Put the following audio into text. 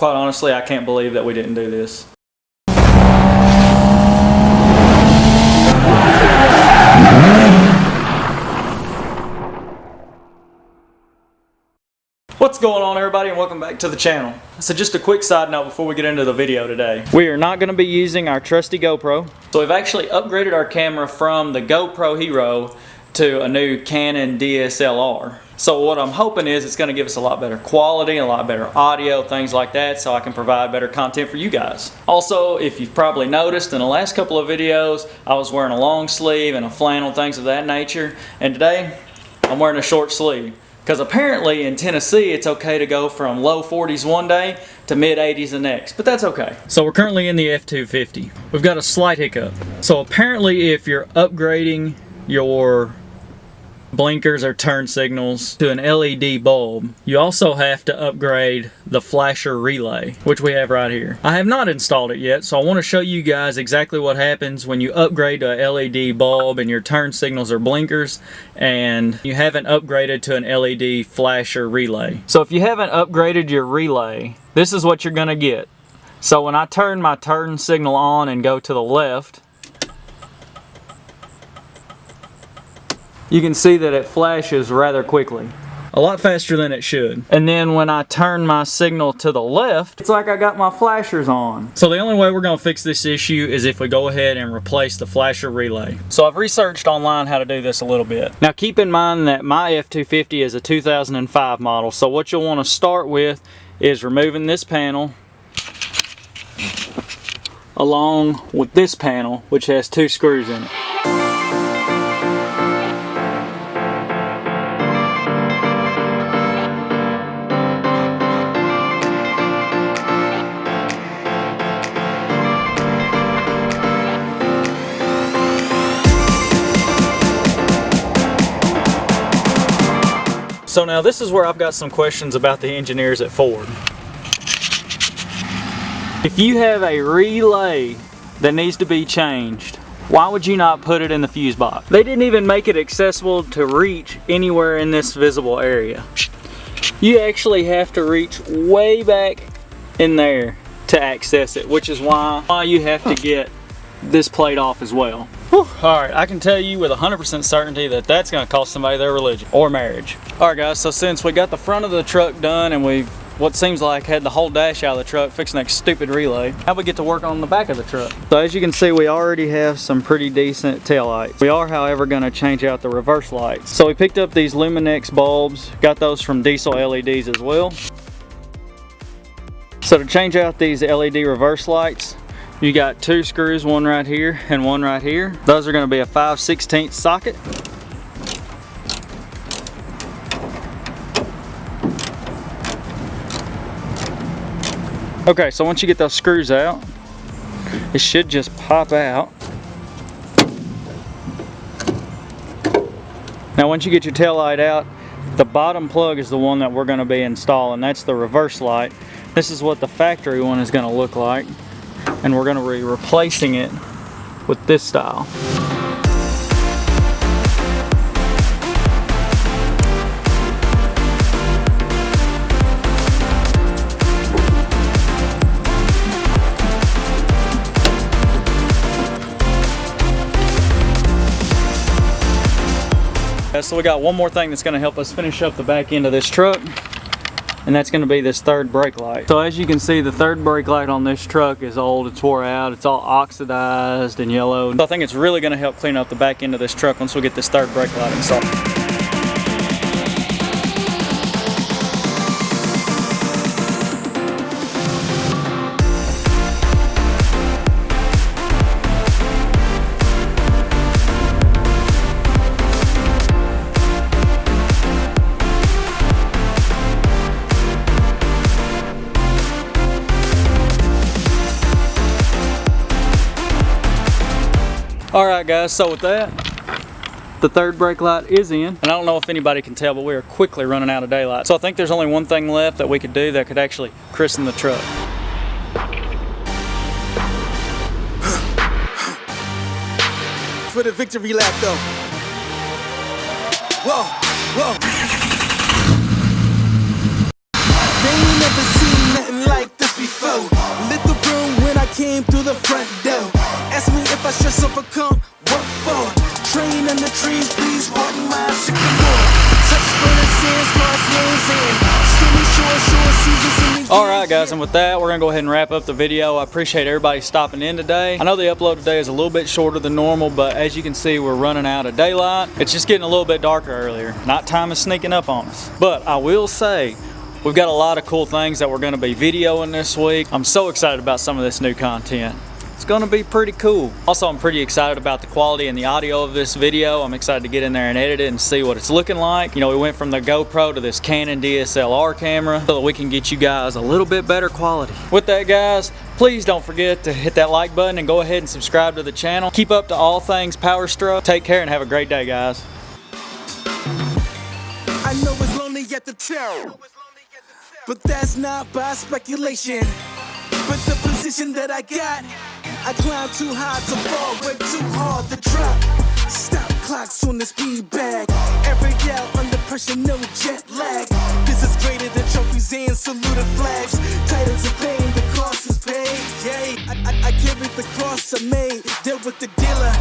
quite honestly, I can't believe that we didn't do this. What's going on, everybody, and welcome back to the channel. So just a quick side note before we get into the video today. We are not going to be using our trusty GoPro. So we've actually upgraded our camera from the GoPro Hero to a new Canon DSLR. So what I'm hoping is it's going to give us a lot better quality, a lot better audio, things like that, so I can provide better content for you guys. Also, if you've probably noticed in the last couple of videos, I was wearing a long sleeve and a flannel, things of that nature, and today I'm wearing a short sleeve. Because apparently in Tennessee it's okay to go from low 40s one day to mid 80s the next, but that's okay. So we're currently in the F250. We've got a slight hiccup. So apparently if you're upgrading your blinkers or turn signals to an LED bulb, you also have to upgrade the flasher relay, which we have right here. I have not installed it yet, so I want to show you guys exactly what happens when you upgrade to a LED bulb and your turn signals or blinkers and you haven't upgraded to an LED flasher relay. So if you haven't upgraded your relay, this is what you're gonna get. So when I turn my turn signal on and go to the left, you can see that it flashes rather quickly. A lot faster than it should. And then when I turn my signal to the left, it's like I got my flashers on. So the only way we're gonna fix this issue is if we go ahead and replace the flasher relay. So I've researched online how to do this a little bit. Now keep in mind that my F250 is a 2005 model, so what you'll wanna start with is removing this panel along with this panel, which has 2 screws in it. So now this is where I've got some questions about the engineers at Ford. If you have a relay that needs to be changed, why would you not put it in the fuse box? They didn't even make it accessible to reach anywhere in this visible area. You actually have to reach way back in there to access it, which is why you have to get this plate off as well. Alright, I can tell you with 100% certainty that that's going to cost somebody their religion or marriage. Alright guys, so since we got the front of the truck done and we've what seems like had the whole dash out of the truck fixing that stupid relay, how we get to work on the back of the truck. So as you can see, we already have some pretty decent taillights. We are, however, going to change out the reverse lights. So we picked up these Luminex bulbs, got those from Diesel LEDs as well. So to change out these LED reverse lights, you got 2 screws, one right here and one right here. Those are going to be a 5/16 socket. Okay, so once you get those screws out, it should just pop out. Now once you get your tail light out, the bottom plug is the one that we're going to be installing. That's the reverse light. This is what the factory one is going to look like. And we're going to be replacing it with this style. So we got one more thing that's going to help us finish up the back end of this truck, and that's going to be this third brake light. So as you can see, the third brake light on this truck is old, it's wore out, it's all oxidized and yellow. So I think it's really going to help clean up the back end of this truck once we get this third brake light installed. Alright guys, so with that, the third brake light is in. And I don't know if anybody can tell, but we are quickly running out of daylight. So I think there's only one thing left that we could do that could actually christen the truck. For the victory lap though. Whoa, whoa. They ain't never seen nothing like this came through the front door. Ask me if I stress overcome, what for? Train in the trees, please pardon my sycamore. Touch burning sands, cross names and stormy shore seasons in these Alright guys, and with that, we're going to go ahead and wrap up the video. I appreciate everybody stopping in today. I know the upload today is a little bit shorter than normal, but as you can see, we're running out of daylight. It's just getting a little bit darker earlier. Nighttime is sneaking up on us. But I will say, we've got a lot of cool things that we're going to be videoing this week. I'm so excited about some of this new content. It's gonna be pretty cool. Also, I'm pretty excited about the quality and the audio of this video. I'm excited to get in there and edit it and see what it's looking like. You know, we went from the GoPro to this Canon DSLR camera so that we can get you guys a little bit better quality. With that, guys, please don't forget to hit that like button and go ahead and subscribe to the channel. Keep up to all things Power Stroke. Take care and have a great day, guys. I know it's lonely at the top, but that's not by speculation. But the position that I got, I climb too high to fall, way too hard to drop. Stop clocks on the speed bag. Every out under pressure, no jet lag. This is greater than trophies and saluted flags. Titles of fame, the cost is paid. Yay, I carried the cross I made. Dealt with the dealer.